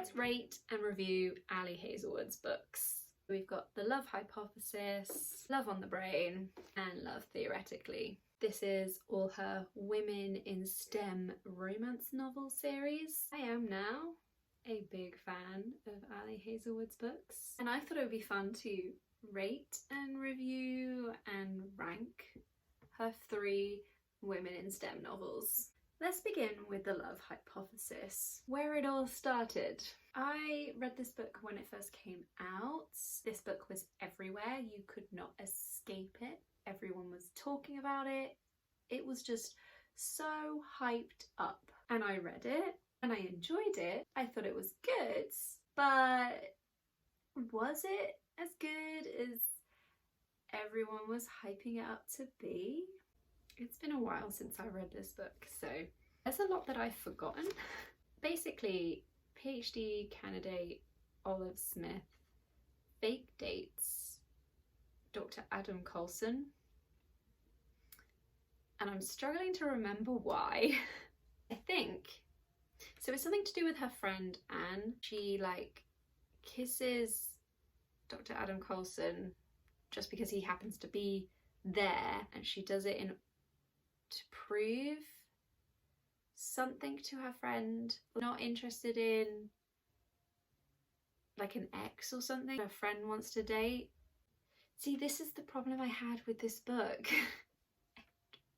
let's rate and review Ali Hazelwood's books. We've got The Love Hypothesis, Love on the Brain, and Love Theoretically. This is all her Women in STEM romance novel series. I am now a big fan of Ali Hazelwood's books, and I thought it would be fun to rate and review and rank her 3 Women in STEM novels. Let's begin with The Love Hypothesis, where it all started. I read this book when it first came out. This book was everywhere. You could not escape it. Everyone was talking about it. It was just so hyped up. And I read it and I enjoyed it. I thought it was good, but was it as good as everyone was hyping it up to be? It's been a while since I read this book, so there's a lot that I've forgotten. Basically, PhD candidate Olive Smith fake dates Dr. Adam Colson, and I'm struggling to remember why. I think so it's something to do with her friend Anne. She like kisses Dr. Adam Colson just because he happens to be there, and she does it to prove something to her friend. Not interested in like an ex or something her friend wants to date. See, this is the problem I had with this book. It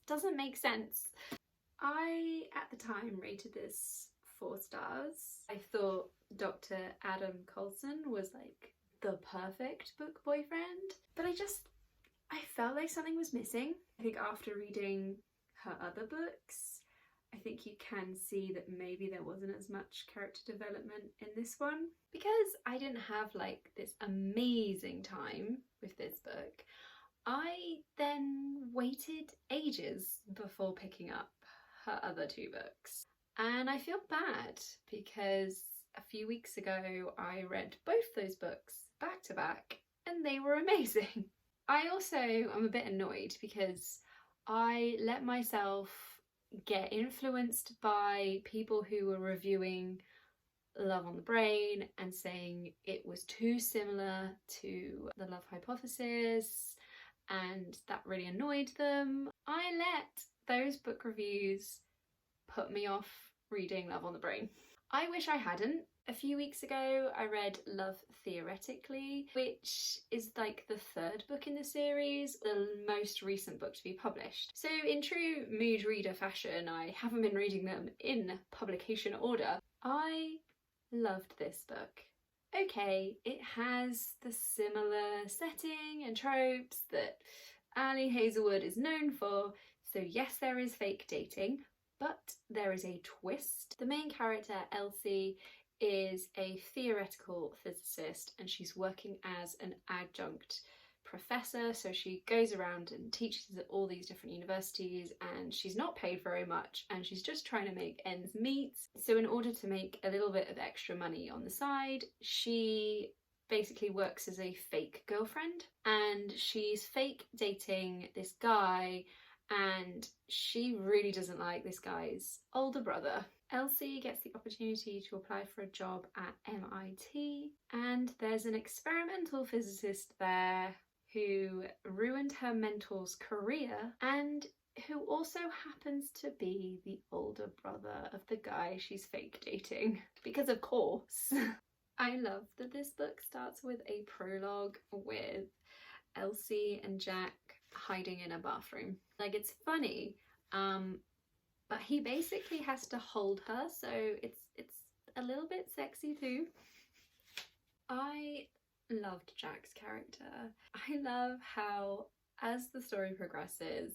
doesn't make sense. I at the time rated this 4 stars. I thought Dr. Adam Colson was like the perfect book boyfriend, but I felt like something was missing. I think after reading her other books, I think you can see that maybe there wasn't as much character development in this one. Because I didn't have like this amazing time with this book, I then waited ages before picking up her other 2 books. And I feel bad because a few weeks ago I read both those books back to back and they were amazing. I also am a bit annoyed because I let myself get influenced by people who were reviewing Love on the Brain and saying it was too similar to The Love Hypothesis, and that really annoyed them. I let those book reviews put me off reading Love on the Brain. I wish I hadn't. A few weeks ago I read Love Theoretically, which is like the 3rd book in the series, the most recent book to be published. So in true mood reader fashion, I haven't been reading them in publication order. I loved this book. Okay, it has the similar setting and tropes that Ali Hazelwood is known for, so yes, there is fake dating, but there is a twist. The main character, Elsie, is a theoretical physicist and she's working as an adjunct professor, so she goes around and teaches at all these different universities, and she's not paid very much and she's just trying to make ends meet. So in order to make a little bit of extra money on the side, she basically works as a fake girlfriend, and she's fake dating this guy, and she really doesn't like this guy's older brother. Elsie gets the opportunity to apply for a job at MIT, and there's an experimental physicist there who ruined her mentor's career and who also happens to be the older brother of the guy she's fake dating. Because of course. I love that this book starts with a prologue with Elsie and Jack hiding in a bathroom. Like, it's funny, but he basically has to hold her, so it's a little bit sexy too. I loved Jack's character. I love how, as the story progresses,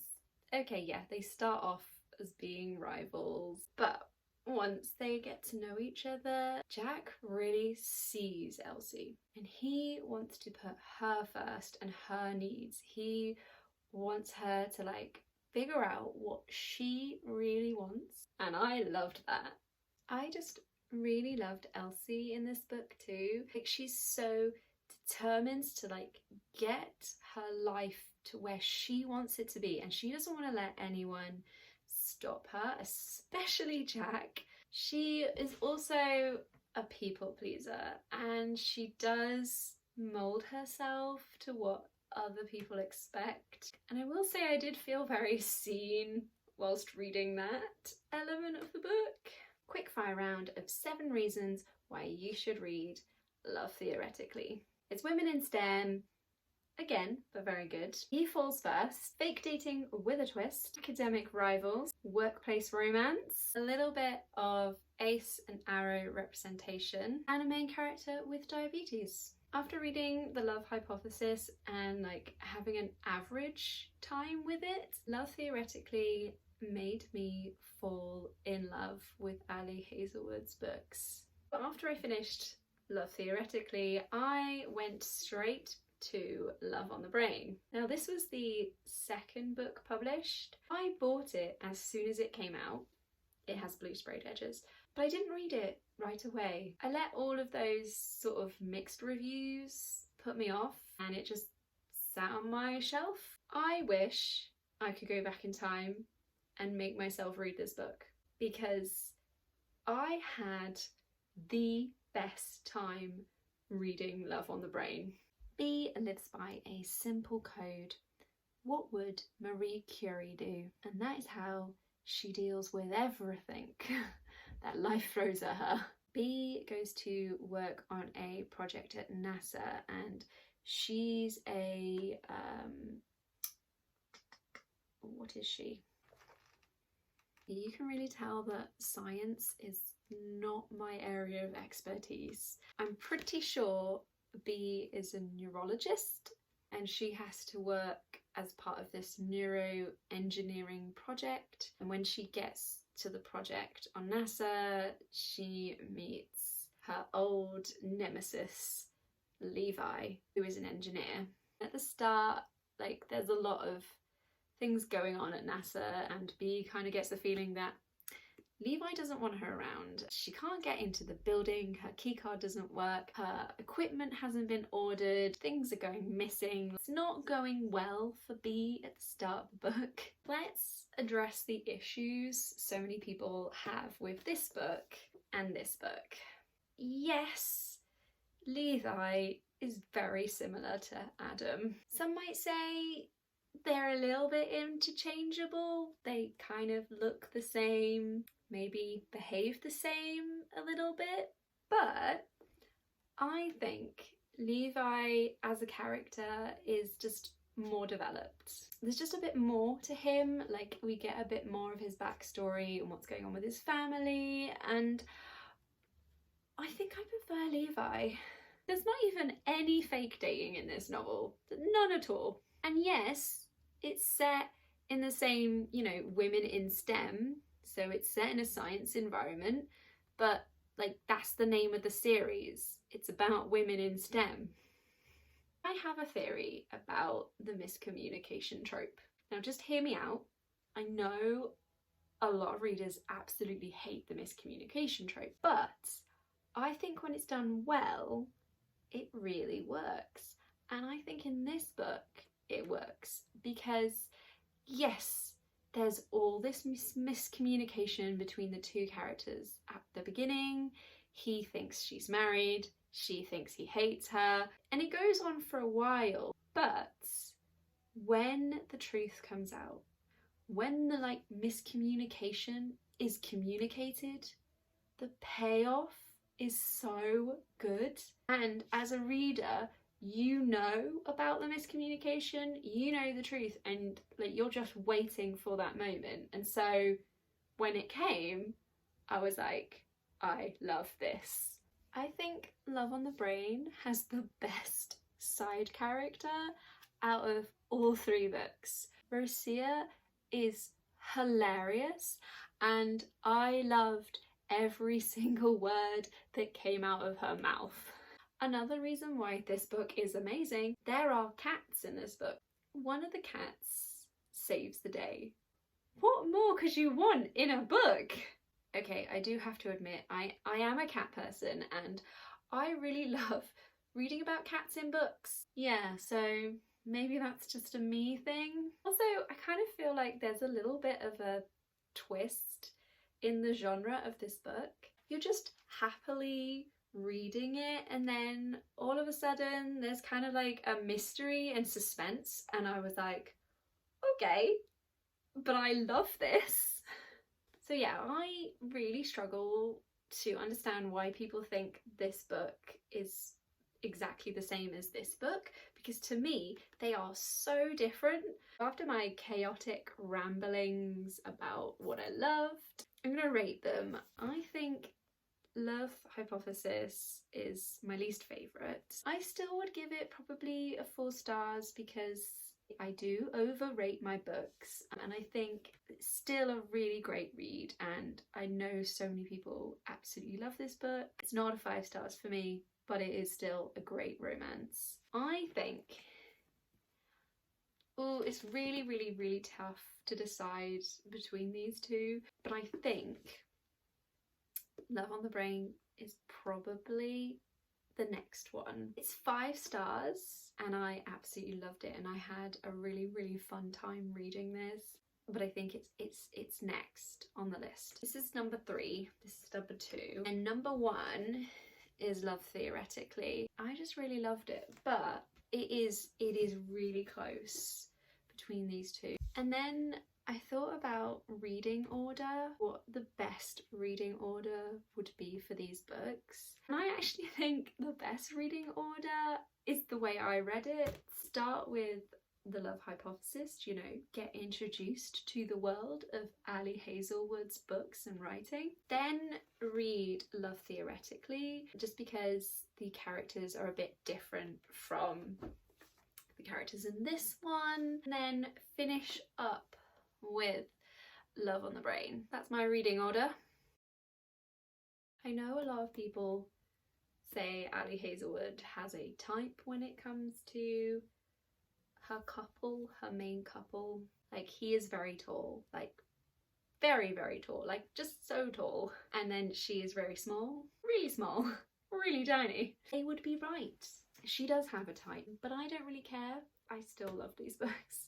okay, yeah, they start off as being rivals, but once they get to know each other, Jack really sees Elsie and he wants to put her first and her needs. He wants her to like figure out what she really wants, and I loved that. I just really loved Elsie in this book too. Like, she's so determined to like get her life to where she wants it to be, and she doesn't want to let anyone stop her, especially Jack. She is also a people pleaser, and she does mold herself to what other people expect. And I will say I did feel very seen whilst reading that element of the book. Quick fire round of 7 reasons why you should read Love Theoretically. It's women in STEM, again, but very good. He Falls First, fake dating with a twist, academic rivals, workplace romance, a little bit of ace and arrow representation, and a main character with diabetes. After reading The Love Hypothesis and like having an average time with it, Love Theoretically made me fall in love with Ali Hazelwood's books. But after I finished Love Theoretically, I went straight to Love on the Brain. Now this was the 2nd book published. I bought it as soon as it came out. It has blue sprayed edges, but I didn't read it right away. I let all of those sort of mixed reviews put me off, and it just sat on my shelf. I wish I could go back in time and make myself read this book, because I had the best time reading Love on the Brain. B lives by a simple code. What would Marie Curie do? And that is how she deals with everything that life throws at her. B goes to work on a project at NASA, and she's a what is she? You can really tell that science is not my area of expertise. I'm pretty sure B is a neurologist, and she has to work as part of this neuroengineering project. And when she gets to the project on NASA, she meets her old nemesis, Levi, who is an engineer. At the start, like, there's a lot of things going on at NASA, and B kind of gets the feeling that Levi doesn't want her around. She can't get into the building, her keycard doesn't work, her equipment hasn't been ordered, things are going missing. It's not going well for B at the start of the book. Let's address the issues so many people have with this book and this book. Yes, Levi is very similar to Adam. Some might say they're a little bit interchangeable. They kind of look the same, maybe behave the same a little bit, but I think Levi as a character is just more developed. There's just a bit more to him, like we get a bit more of his backstory and what's going on with his family, and I think I prefer Levi. There's not even any fake dating in this novel, none at all. And yes, it's set in the same, you know, women in STEM, so it's set in a science environment, but like that's the name of the series. It's about women in STEM. I have a theory about the miscommunication trope. Now just hear me out. I know a lot of readers absolutely hate the miscommunication trope, but I think when it's done well, it really works. And I think in this book, it works because yes, there's all this miscommunication between the two characters. At the beginning, he thinks she's married, she thinks he hates her, and it goes on for a while. But when the truth comes out, when the like miscommunication is communicated, the payoff is so good. And as a reader, you know about the miscommunication, you know the truth, and like you're just waiting for that moment. And so when it came, I was like, I love this. I think Love on the Brain has the best side character out of all 3 books. Rosia is hilarious, and I loved every single word that came out of her mouth. Another reason why this book is amazing, there are cats in this book. One of the cats saves the day. What more could you want in a book? Okay, I do have to admit, I am a cat person, and I really love reading about cats in books. Yeah, so maybe that's just a me thing. Also, I kind of feel like there's a little bit of a twist in the genre of this book. you're just happily reading it, and then all of a sudden there's kind of like a mystery and suspense, and I was like, okay, but I love this. So yeah, I really struggle to understand why people think this book is exactly the same as this book, because to me they are so different. After my chaotic ramblings about what I loved, I'm gonna rate them. I think Love Hypothesis is my least favourite. I still would give it probably a 4 stars because I do overrate my books, and I think it's still a really great read, and I know so many people absolutely love this book. It's not a 5 stars for me, but it is still a great romance. I think, oh, it's really tough to decide between these two, but I think Love on the Brain is probably the next one. It's 5 stars and I absolutely loved it, and I had a really fun time reading this, but I think it's next on the list. This is number 3, this is number 2, and number 1 is Love Theoretically. I just really loved it, but it is really close between these two. And then I thought about reading order, what the best reading order would be for these books. And I actually think the best reading order is the way I read it. Start with the Love Hypothesis, you know, get introduced to the world of Ali Hazelwood's books and writing. Then read Love Theoretically, just because the characters are a bit different from the characters in this one. And then finish up with Love on the Brain. That's my reading order. I know a lot of people say Ali Hazelwood has a type when it comes to her couple, her main couple. Like, he is very tall, like very tall, like just so tall. And then she is very small, really tiny. They would be right. She does have a type, but I don't really care. I still love these books.